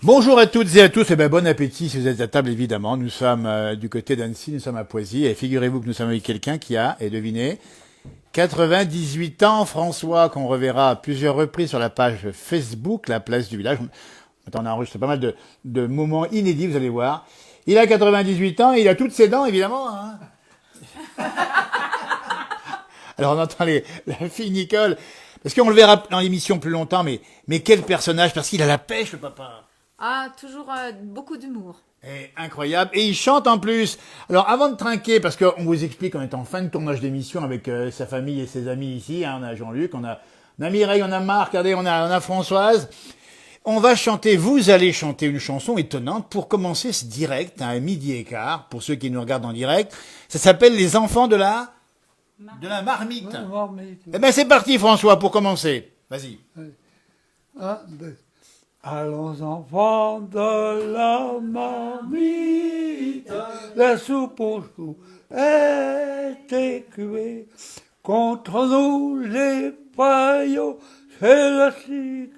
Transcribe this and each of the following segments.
Bonjour à toutes et à tous, et ben bon appétit si vous êtes à table évidemment. Nous sommes du côté d'Annecy, nous sommes à Poisy, et figurez-vous que nous sommes avec quelqu'un qui a, et devinez, 98 ans, François, qu'on reverra à plusieurs reprises sur la page Facebook, la place du village. On a enregistré pas mal de moments inédits, vous allez voir. Il a 98 ans et il a toutes ses dents évidemment. Hein. Alors on entend la fille Nicole, parce qu'on le verra dans l'émission plus longtemps, mais quel personnage, parce qu'il a la pêche le papa. Ah, toujours beaucoup d'humour. Et incroyable. Et il chante en plus. Alors, avant de trinquer, parce qu'on vous explique, on est en fin de tournage d'émission avec sa famille et ses amis ici. Hein, on a Jean-Luc, on a Mireille, on a Marc, regardez, on a Françoise. On va chanter, vous allez chanter une chanson étonnante pour commencer ce direct, hein, à midi et quart, pour ceux qui nous regardent en direct. Ça s'appelle Les enfants de la marmite. Eh ben, c'est parti, François, pour commencer. Vas-y. Un, deux. Allons enfants de la marmite, la soupe aux choux est écuée. Contre nous les paillots, c'est la chic,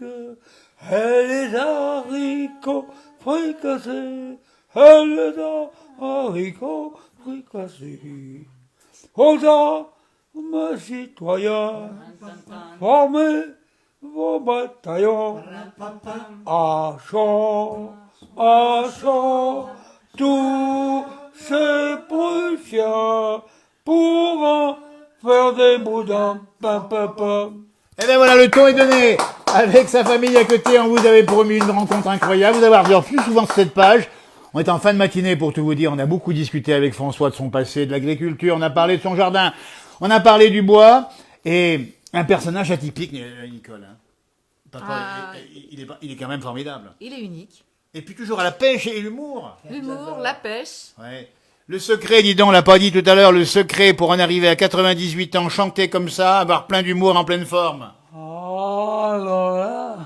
et les haricots fricassés, et les haricots fricassés. Aux hommes citoyens, formez vos bataillons, à chaud, tous ces Prussiens, pour en faire des boudins, pam, pam, pam. Eh ben voilà, le ton est donné. Avec sa famille à côté, on vous avait promis une rencontre incroyable. Vous allez voir plus souvent sur cette page. On est en fin de matinée pour tout vous dire. On a beaucoup discuté avec François de son passé, de l'agriculture. On a parlé de son jardin. On a parlé du bois. Et un personnage atypique, Nicole. Hein. Papa, il est quand même formidable. Il est unique. Et puis toujours à la pêche et l'humour. L'humour, la pêche. Ouais. Le secret, dis donc, on l'a pas dit tout à l'heure, le secret pour en arriver à 98 ans, chanter comme ça, avoir plein d'humour en pleine forme. Ah, alors là,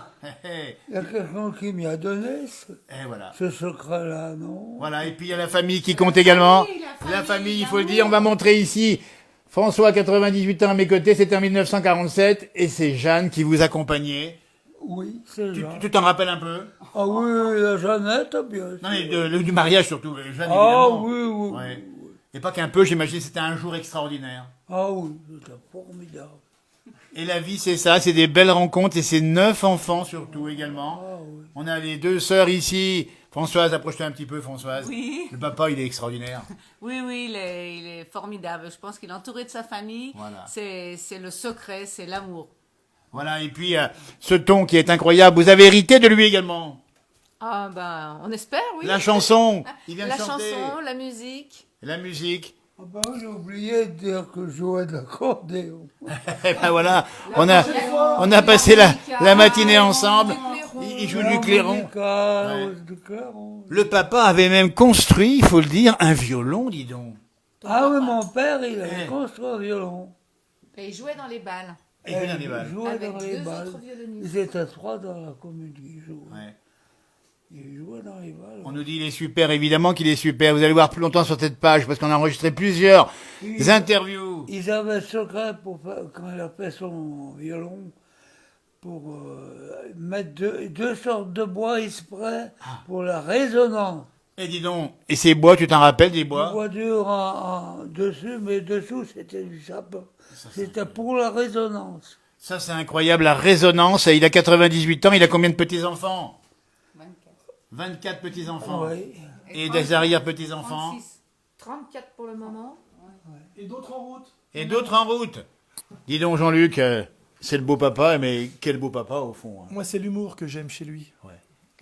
il y a quelqu'un qui m'y a donné Et voilà. ce secret-là, non? Voilà, et puis il y a la famille qui compte également. La famille, il faut le dire, on va montrer ici. François, 98 ans à mes côtés, c'était en 1947, et c'est Jeanne qui vous accompagnait. Oui, c'est Jeanne. Tu t'en rappelles un peu? Ah oui, la Jeannette, bien sûr. Non, mais du mariage surtout, Jeanne, Ah évidemment. oui. Ouais. Et pas qu'un peu, j'imagine, c'était un jour extraordinaire. Ah oui, c'était formidable. Et la vie, c'est ça, c'est des belles rencontres, et c'est 9 enfants surtout également. Ah oui. On a les 2 sœurs ici. Françoise, approche-toi un petit peu, Françoise. Oui. Le papa, il est extraordinaire. Oui, il est formidable. Je pense qu'il est entouré de sa famille. Voilà. C'est le secret, c'est l'amour. Voilà, et puis ce ton qui est incroyable, vous avez hérité de lui également. Ah ben, on espère, oui. La chanson, il vient de La chanter. chanson, la musique. La musique. Ah ben, j'ai oublié de dire que je jouais de l'accordéon. Et ben voilà, on a passé la matinée ensemble. Il joue du clairon. Du clairon. Le papa avait même construit, il faut le dire, un violon, dis donc. Ah oui, mon père, il avait construit un violon. Et il jouait dans les balles. Et il vient des Il balles. jouait Avec dans les deux balles. autres violonistes. Ils étaient 3 dans la commune qui jouaient. Ouais. Ils jouaient dans les balles. On nous dit il est super, évidemment qu'il est super. Vous allez voir plus longtemps sur cette page parce qu'on a enregistré plusieurs interviews. Ils avaient un secret pour faire, quand il a fait son violon, pour mettre deux sortes de bois exprès pour la résonance. Et dis donc, et ces bois, tu t'en rappelles des Du bois? bois dur dessus, mais dessous c'était du sapin. C'était pour la résonance. Ça c'est incroyable, la résonance. Et il a 98 ans, il a combien de petits-enfants? 24 petits-enfants. Oui. Et des arrière-petits-enfants. 36. 34 pour le moment. Et d'autres en route. Dis donc Jean-Luc, c'est le beau papa, mais quel beau papa au fond. Hein. Moi, c'est l'humour que j'aime chez lui. Ouais.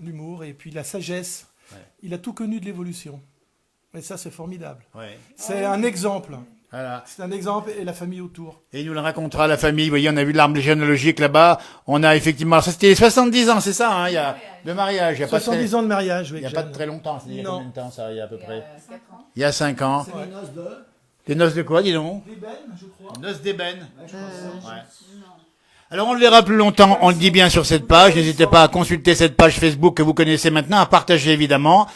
L'humour et puis la sagesse. Ouais. Il a tout connu de l'évolution. Et ça, c'est formidable. Ouais. C'est un exemple. Voilà. C'est un exemple et la famille autour. Et il nous le racontera la famille. Vous voyez, on a vu l'arbre généalogique là-bas. On a effectivement, ça c'était 70 ans, c'est ça, hein, il y a de mariage. Il y a pas 70 ans de mariage, oui. Il n'y a avec pas de Jeanne. très longtemps, c'est il y a Non. combien de temps ça, il y a à peu près? 4 ans. Il y a 5 ans. C'est les noces de... Les noces de quoi, dis donc? D'ébène, je crois. Noces d'ébène. Ouais. Alors on le verra plus longtemps, on le dit bien sur cette page. N'hésitez pas à consulter cette page Facebook que vous connaissez maintenant, à partager évidemment.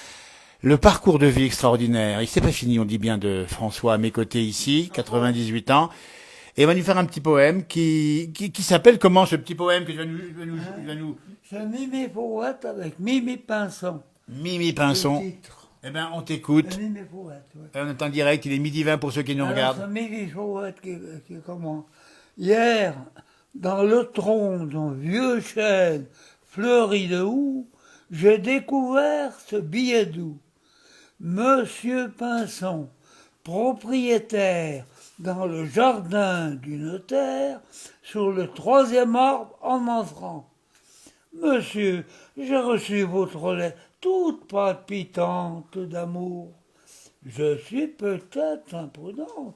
Le parcours de vie extraordinaire. Il s'est pas fini, on dit bien, de François à mes côtés ici, 98 ans. Et il va nous faire un petit poème qui s'appelle comment, ce petit poème que tu vas nous... C'est Mimi Poète avec Mimi Pinson. Mimi Le Pinson. titre. Eh ben, on t'écoute. C'est Mimi Poète, ouais. On est en direct, il est 12h20 pour ceux qui nous Alors, regardent. c'est Mimi Poète qui commence. Hier, dans le tronc d'un vieux chêne fleuri de houx, j'ai découvert ce billet doux. Monsieur Pinson, propriétaire dans le jardin du notaire, sur le 3e arbre en entrant. Monsieur, j'ai reçu votre lettre toute palpitante d'amour. Je suis peut-être imprudente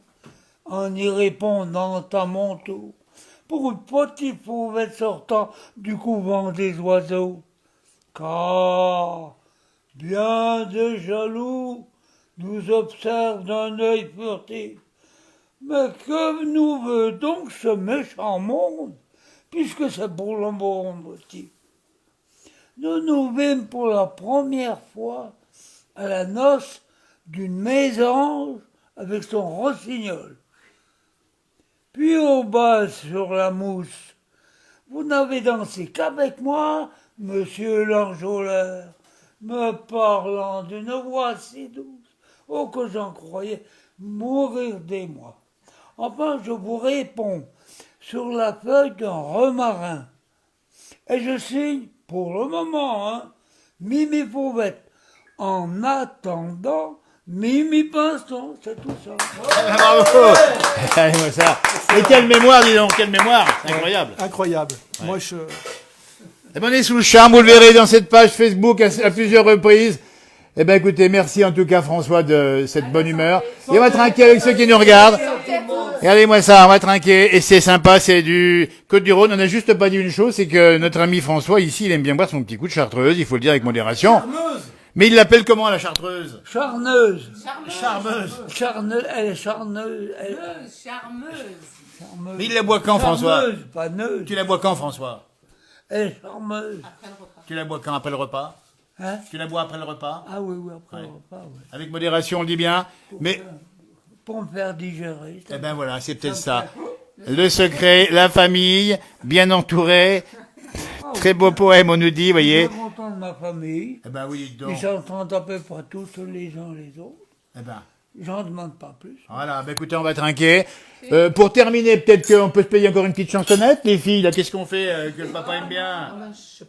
en y répondant à mon tour pour une petite fauvette sortant du couvent des oiseaux. Car bien des jaloux nous observent d'un œil furtif. Mais que nous veut donc ce méchant monde, puisque c'est pour le bon motif? Nous nous vîmes pour la première fois à la noce d'une mésange avec son rossignol. Puis au bas sur la mousse, vous n'avez dansé qu'avec moi, monsieur l'enjôleur, me parlant d'une voix si douce, oh que j'en croyais mourir d'émoi. Enfin, je vous réponds sur la feuille d'un romarin. Et je signe, pour le moment, Mimi Fauvette. En attendant, Mimi Pinson, c'est tout ça. Bravo. Allez, moi ça. Et quelle mémoire, dis donc, quelle mémoire. C'est incroyable. Incroyable. Ouais. Moi, Eh ben, on est sous le charme, vous le verrez dans cette page Facebook à plusieurs reprises. Eh ben, écoutez, merci en tout cas, François, de cette bonne humeur. Et on va trinquer avec ceux qui nous regardent. Regardez-moi ça, on va trinquer. Et c'est sympa, c'est du Côte-du-Rhône. On n'a juste pas dit une chose, c'est que notre ami François, ici, il aime bien boire son petit coup de chartreuse, il faut le dire avec modération. charmeuse. Mais il l'appelle comment, la chartreuse? Charneuse. Charmeuse. Charneuse, elle est charneuse. Charmeuse. Charmeuse. Mais il la boit quand, François? Charmeuse, pas neuse. Tu la bois quand, François? Elle est charmeuse. Après le repas. Tu la bois quand, après le repas? Hein? Tu la bois après le repas? Ah oui, oui, après Ouais. le repas, oui. Avec modération, on le dit bien. Mais, Pour me faire digérer. eh ben voilà, c'est peut-être ça. Le secret, la famille, bien entourée. Très beau poème, on nous dit, vous Je suis voyez. content de ma famille. Eh ben oui, dites donc. Ils s'entendent à peu près tous les uns les autres. Eh ben, J'en demande pas plus. voilà, ben écoutez, on va trinquer. Pour terminer, peut-être qu'on peut se payer encore une petite chansonnette, les filles, là, qu'est-ce qu'on fait que le papa aime bien?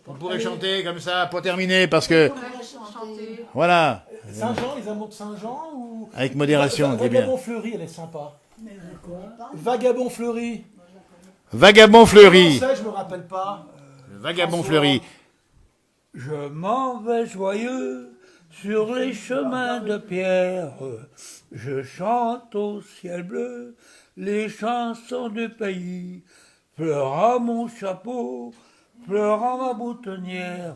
On pourrait chanter comme ça, pour terminer, parce que, Chanter. voilà, Saint-Jean, les amours de Saint-Jean ou... avec modération, c'est bien. Vagabond fleuri, elle est sympa. Vagabond fleuri. Vagabond fleuri. Ça, je me rappelle pas. Vagabond fleuri. Je m'en vais joyeux sur les chemins de pierre. Je chante au ciel bleu les chansons du pays. Pleura mon chapeau, pleura ma boutonnière.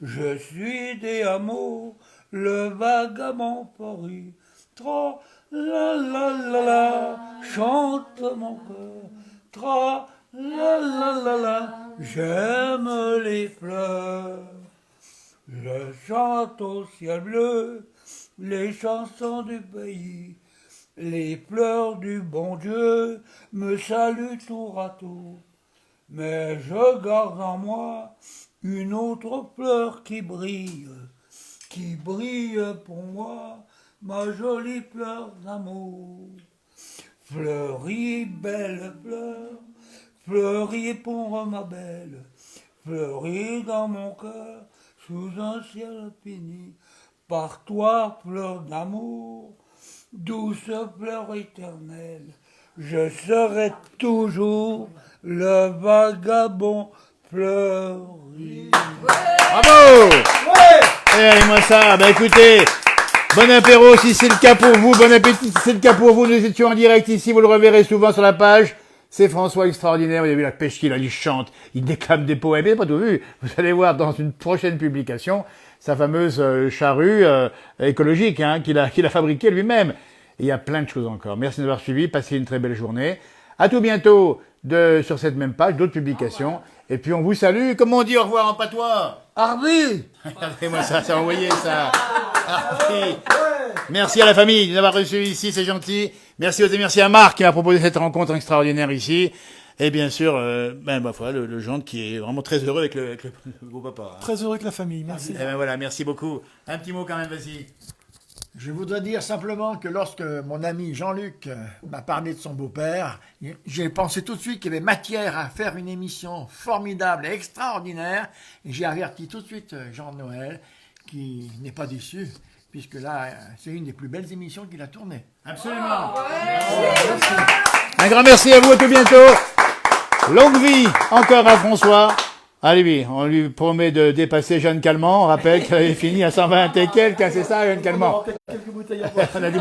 Je suis des hameaux, le vagabond fleuri. Tra la la la la, chante mon cœur. Tra la la la la, j'aime les fleurs. Je chante au ciel bleu les chansons du pays. Les fleurs du bon Dieu me saluent tour à tour. Mais je garde en moi une autre fleur qui brille pour moi, ma jolie fleur d'amour. Fleuris, belle fleur, fleuris pour ma belle, fleuris dans mon cœur, sous un ciel fini. Par toi, fleur d'amour, douce fleur éternelle, je serai toujours le vagabond fleuri. Bravo! Eh, allez-moi ça. Ben écoutez, bon apéro si c'est le cas pour vous, bon appétit si c'est le cas pour vous. Nous étions en direct ici, vous le reverrez souvent sur la page. C'est François extraordinaire, vous avez vu la pêche qu'il a, il chante, il déclame des poèmes, il n'a pas tout vu. Vous allez voir dans une prochaine publication sa fameuse charrue écologique qu'il a fabriquée lui-même. Et il y a plein de choses encore. Merci de nous avoir suivis, passez une très belle journée. À tout bientôt sur cette même page, d'autres publications. Et puis on vous salue. Comment on dit au revoir en patois? Arby! Regardez-moi ça, c'est envoyé ça. Merci à la famille de nous avoir reçus ici, c'est gentil. Merci aux merci à Marc qui m'a proposé cette rencontre extraordinaire ici. Et bien sûr, ma foi, le gendre qui est vraiment très heureux avec le beau-papa. Hein. Très heureux avec la famille, merci. Et ben voilà, merci beaucoup. Un petit mot quand même, vas-y. Je voudrais dire simplement que lorsque mon ami Jean-Luc m'a parlé de son beau-père, j'ai pensé tout de suite qu'il y avait matière à faire une émission formidable et extraordinaire. Et j'ai averti tout de suite Jean-Noël qui n'est pas déçu, puisque là, c'est une des plus belles émissions qu'il a tournées. Absolument. Un grand merci à vous, à tout bientôt. Longue vie encore à François. Allez, oui, on lui promet de dépasser Jeanne Calment. On rappelle qu'elle avait fini à 120 et quelques, c'est ça, Jeanne Calment. Quelques bouteilles à On a des bouteilles